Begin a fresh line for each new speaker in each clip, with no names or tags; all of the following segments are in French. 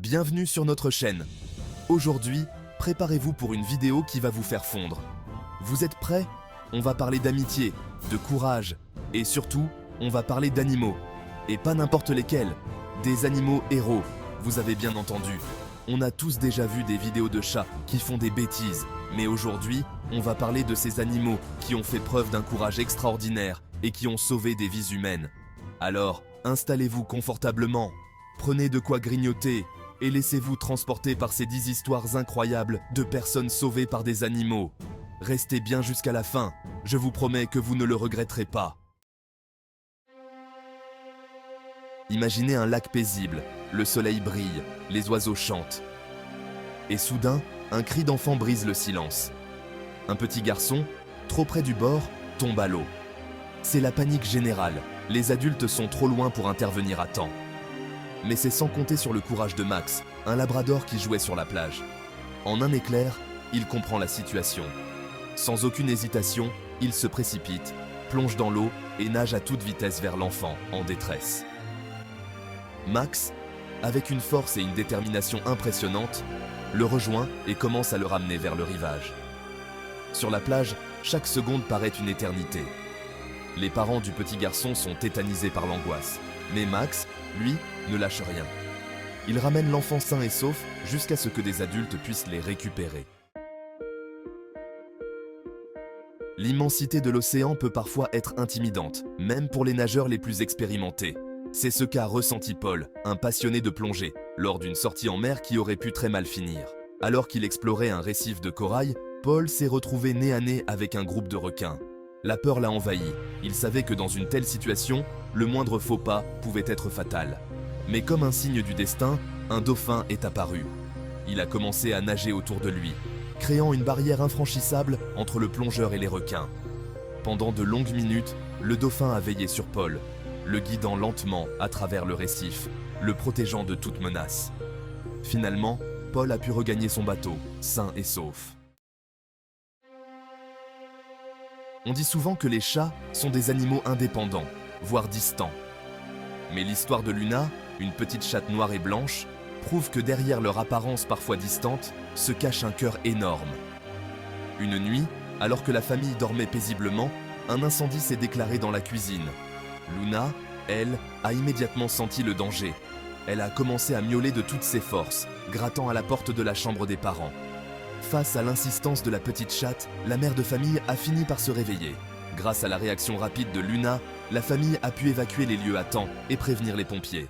Bienvenue sur notre chaîne. Aujourd'hui, préparez-vous pour une vidéo qui va vous faire fondre. Vous êtes prêts? On va parler d'amitié, de courage et surtout, on va parler d'animaux. Et pas n'importe lesquels, des animaux héros, vous avez bien entendu. On a tous déjà vu des vidéos de chats qui font des bêtises, mais aujourd'hui, on va parler de ces animaux qui ont fait preuve d'un courage extraordinaire et qui ont sauvé des vies humaines. Alors, installez-vous confortablement, prenez de quoi grignoter et laissez-vous transporter par ces 10 histoires incroyables de personnes sauvées par des animaux. Restez bien jusqu'à la fin, je vous promets que vous ne le regretterez pas. Imaginez un lac paisible, le soleil brille, les oiseaux chantent. Et soudain, un cri d'enfant brise le silence. Un petit garçon, trop près du bord, tombe à l'eau. C'est la panique générale, les adultes sont trop loin pour intervenir à temps. Mais c'est sans compter sur le courage de Max, un labrador qui jouait sur la plage. En un éclair, il comprend la situation. Sans aucune hésitation, il se précipite, plonge dans l'eau et nage à toute vitesse vers l'enfant, en détresse. Max, avec une force et une détermination impressionnantes, le rejoint et commence à le ramener vers le rivage. Sur la plage, chaque seconde paraît une éternité. Les parents du petit garçon sont tétanisés par l'angoisse, mais Max, lui, ne lâche rien. Il ramène l'enfant sain et sauf jusqu'à ce que des adultes puissent les récupérer. L'immensité de l'océan peut parfois être intimidante, même pour les nageurs les plus expérimentés. C'est ce qu'a ressenti Paul, un passionné de plongée, lors d'une sortie en mer qui aurait pu très mal finir. Alors qu'il explorait un récif de corail, Paul s'est retrouvé nez à nez avec un groupe de requins. La peur l'a envahi. Il savait que dans une telle situation, le moindre faux pas pouvait être fatal. Mais comme un signe du destin, un dauphin est apparu. Il a commencé à nager autour de lui, créant une barrière infranchissable entre le plongeur et les requins. Pendant de longues minutes, le dauphin a veillé sur Paul, le guidant lentement à travers le récif, le protégeant de toute menace. Finalement, Paul a pu regagner son bateau, sain et sauf. On dit souvent que les chats sont des animaux indépendants, voire distants. Mais l'histoire de Luna, une petite chatte noire et blanche, prouve que derrière leur apparence parfois distante, se cache un cœur énorme. Une nuit, alors que la famille dormait paisiblement, un incendie s'est déclaré dans la cuisine. Luna, elle, a immédiatement senti le danger. Elle a commencé à miauler de toutes ses forces, grattant à la porte de la chambre des parents. Face à l'insistance de la petite chatte, la mère de famille a fini par se réveiller. Grâce à la réaction rapide de Luna, la famille a pu évacuer les lieux à temps et prévenir les pompiers.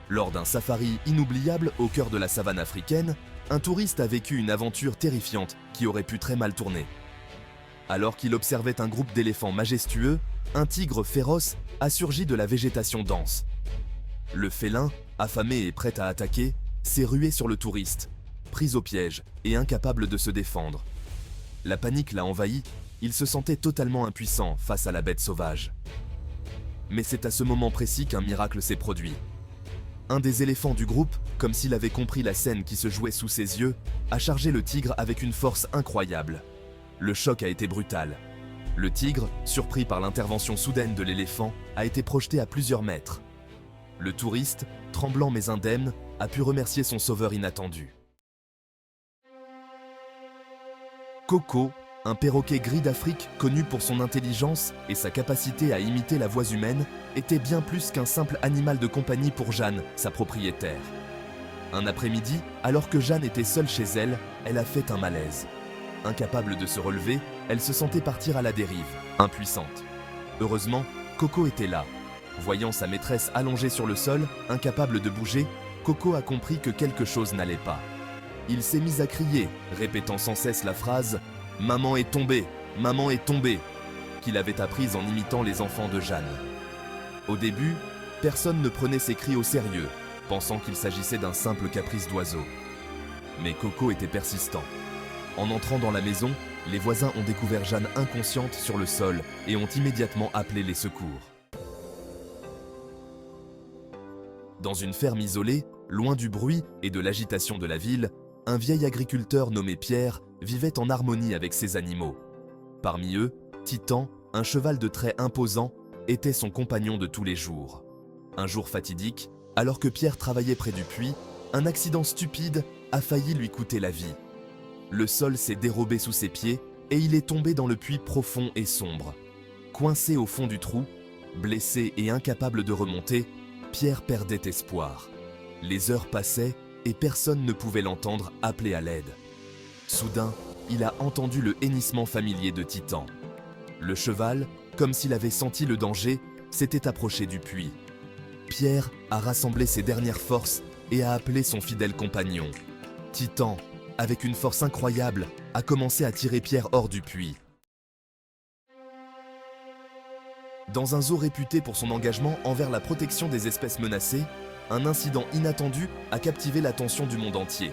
Lors d'un safari inoubliable au cœur de la savane africaine, un touriste a vécu une aventure terrifiante qui aurait pu très mal tourner. Alors qu'il observait un groupe d'éléphants majestueux, un tigre féroce a surgi de la végétation dense. Le félin, affamé et prêt à attaquer, s'est rué sur le touriste, pris au piège et incapable de se défendre. La panique l'a envahi, il se sentait totalement impuissant face à la bête sauvage. Mais c'est à ce moment précis qu'un miracle s'est produit. Un des éléphants du groupe, comme s'il avait compris la scène qui se jouait sous ses yeux, a chargé le tigre avec une force incroyable. Le choc a été brutal. Le tigre, surpris par l'intervention soudaine de l'éléphant, a été projeté à plusieurs mètres. Le touriste, tremblant mais indemne, a pu remercier son sauveur inattendu. Coco, un perroquet gris d'Afrique connu pour son intelligence et sa capacité à imiter la voix humaine, était bien plus qu'un simple animal de compagnie pour Jeanne, sa propriétaire. Un après-midi, alors que Jeanne était seule chez elle, elle a fait un malaise. Incapable de se relever, elle se sentait partir à la dérive, impuissante. Heureusement, Coco était là. Voyant sa maîtresse allongée sur le sol, incapable de bouger, Coco a compris que quelque chose n'allait pas. Il s'est mis à crier, répétant sans cesse la phrase « Maman est tombée, maman est tombée » qu'il avait apprise en imitant les enfants de Jeanne. Au début, personne ne prenait ses cris au sérieux, pensant qu'il s'agissait d'un simple caprice d'oiseau. Mais Coco était persistant. En entrant dans la maison, les voisins ont découvert Jeanne inconsciente sur le sol et ont immédiatement appelé les secours. Dans une ferme isolée, loin du bruit et de l'agitation de la ville, un vieil agriculteur nommé Pierre vivait en harmonie avec ses animaux. Parmi eux, Titan, un cheval de trait imposant, était son compagnon de tous les jours. Un jour fatidique, Alors que Pierre travaillait près du puits, un accident stupide a failli lui coûter la vie. Le sol s'est dérobé sous ses pieds et il est tombé dans le puits profond et sombre. Coincé au fond du trou, blessé et incapable de remonter, Pierre perdait espoir. Les heures passaient et personne ne pouvait l'entendre appeler à l'aide. Soudain, il a entendu le hennissement familier de Titan. Le cheval, comme s'il avait senti le danger, s'était approché du puits. Pierre a rassemblé ses dernières forces et a appelé son fidèle compagnon. Titan, avec une force incroyable, a commencé à tirer Pierre hors du puits. Dans un zoo réputé pour son engagement envers la protection des espèces menacées, un incident inattendu a captivé l'attention du monde entier.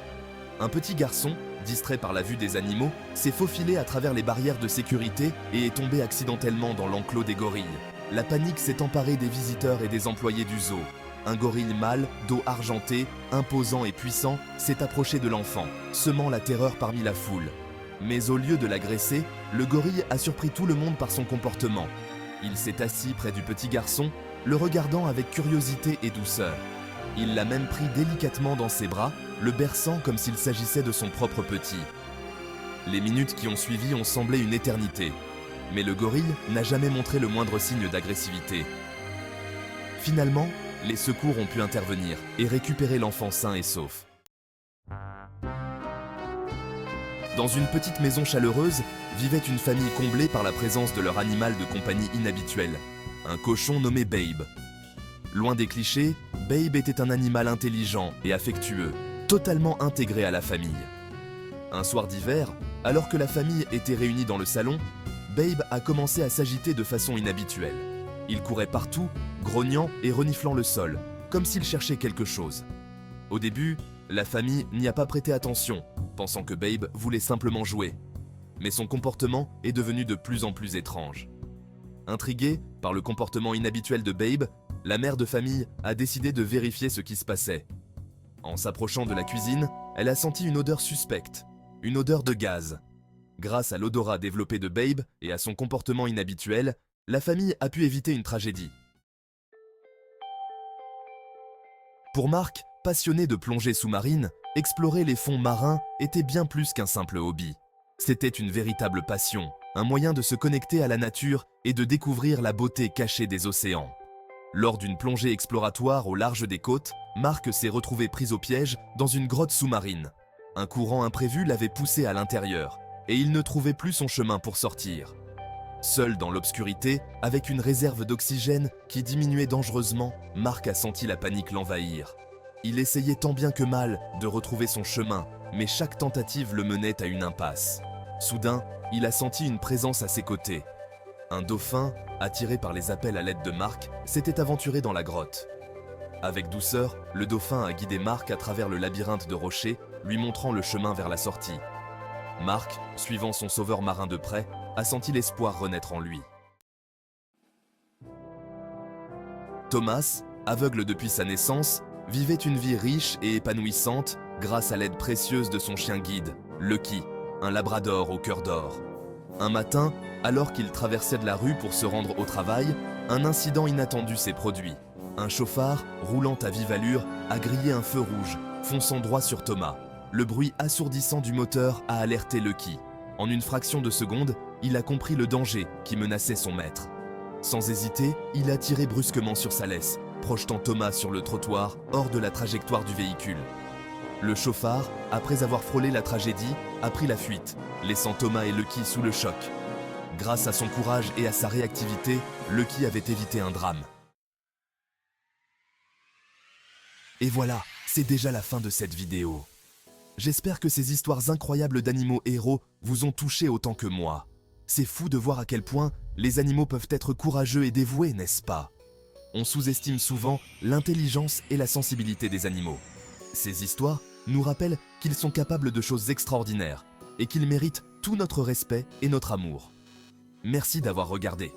Un petit garçon, distrait par la vue des animaux, s'est faufilé à travers les barrières de sécurité et est tombé accidentellement dans l'enclos des gorilles. La panique s'est emparée des visiteurs et des employés du zoo. Un gorille mâle, dos argenté, imposant et puissant, s'est approché de l'enfant, semant la terreur parmi la foule. Mais au lieu de l'agresser, le gorille a surpris tout le monde par son comportement. Il s'est assis près du petit garçon, le regardant avec curiosité et douceur. Il l'a même pris délicatement dans ses bras, le berçant comme s'il s'agissait de son propre petit. Les minutes qui ont suivi ont semblé une éternité, mais le gorille n'a jamais montré le moindre signe d'agressivité. Finalement, les secours ont pu intervenir et récupérer l'enfant sain et sauf. Dans une petite maison chaleureuse, vivait une famille comblée par la présence de leur animal de compagnie inhabituel, un cochon nommé Babe. Loin des clichés, Babe était un animal intelligent et affectueux, totalement intégré à la famille. Un soir d'hiver, alors que la famille était réunie dans le salon, Babe a commencé à s'agiter de façon inhabituelle. Il courait partout, grognant et reniflant le sol, comme s'il cherchait quelque chose. Au début, la famille n'y a pas prêté attention, pensant que Babe voulait simplement jouer. Mais son comportement est devenu de plus en plus étrange. Intriguée par le comportement inhabituel de Babe, la mère de famille a décidé de vérifier ce qui se passait. En s'approchant de la cuisine, elle a senti une odeur suspecte, une odeur de gaz. Grâce à l'odorat développé de Babe et à son comportement inhabituel, la famille a pu éviter une tragédie. Pour Marc, passionné de plongée sous-marine, explorer les fonds marins était bien plus qu'un simple hobby. C'était une véritable passion, un moyen de se connecter à la nature et de découvrir la beauté cachée des océans. Lors d'une plongée exploratoire au large des côtes, Marc s'est retrouvé pris au piège dans une grotte sous-marine. Un courant imprévu l'avait poussé à l'intérieur, et il ne trouvait plus son chemin pour sortir. Seul dans l'obscurité, avec une réserve d'oxygène qui diminuait dangereusement, Marc a senti la panique l'envahir. Il essayait tant bien que mal de retrouver son chemin, mais chaque tentative le menait à une impasse. Soudain, il a senti une présence à ses côtés. Un dauphin, attiré par les appels à l'aide de Marc, s'était aventuré dans la grotte. Avec douceur, le dauphin a guidé Marc à travers le labyrinthe de rochers, lui montrant le chemin vers la sortie. Marc, suivant son sauveur marin de près, a senti l'espoir renaître en lui. Thomas, aveugle depuis sa naissance, vivait une vie riche et épanouissante grâce à l'aide précieuse de son chien guide, Lucky, un labrador au cœur d'or. Un matin, alors qu'il traversait de la rue pour se rendre au travail, un incident inattendu s'est produit. Un chauffard, roulant à vive allure, a grillé un feu rouge, fonçant droit sur Thomas. Le bruit assourdissant du moteur a alerté Lucky. En une fraction de seconde, il a compris le danger qui menaçait son maître. Sans hésiter, il a tiré brusquement sur sa laisse, projetant Thomas sur le trottoir, hors de la trajectoire du véhicule. Le chauffard, après avoir frôlé la tragédie, a pris la fuite, laissant Thomas et Lucky sous le choc. Grâce à son courage et à sa réactivité, Lucky avait évité un drame. Et voilà, c'est déjà la fin de cette vidéo. J'espère que ces histoires incroyables d'animaux héros vous ont touché autant que moi. C'est fou de voir à quel point les animaux peuvent être courageux et dévoués, n'est-ce pas? On sous-estime souvent l'intelligence et la sensibilité des animaux. Ces histoires nous rappellent qu'ils sont capables de choses extraordinaires et qu'ils méritent tout notre respect et notre amour. Merci d'avoir regardé.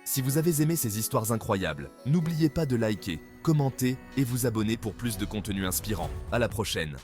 Si vous avez aimé ces histoires incroyables, n'oubliez pas de liker, commenter et vous abonner pour plus de contenu inspirant. À la prochaine.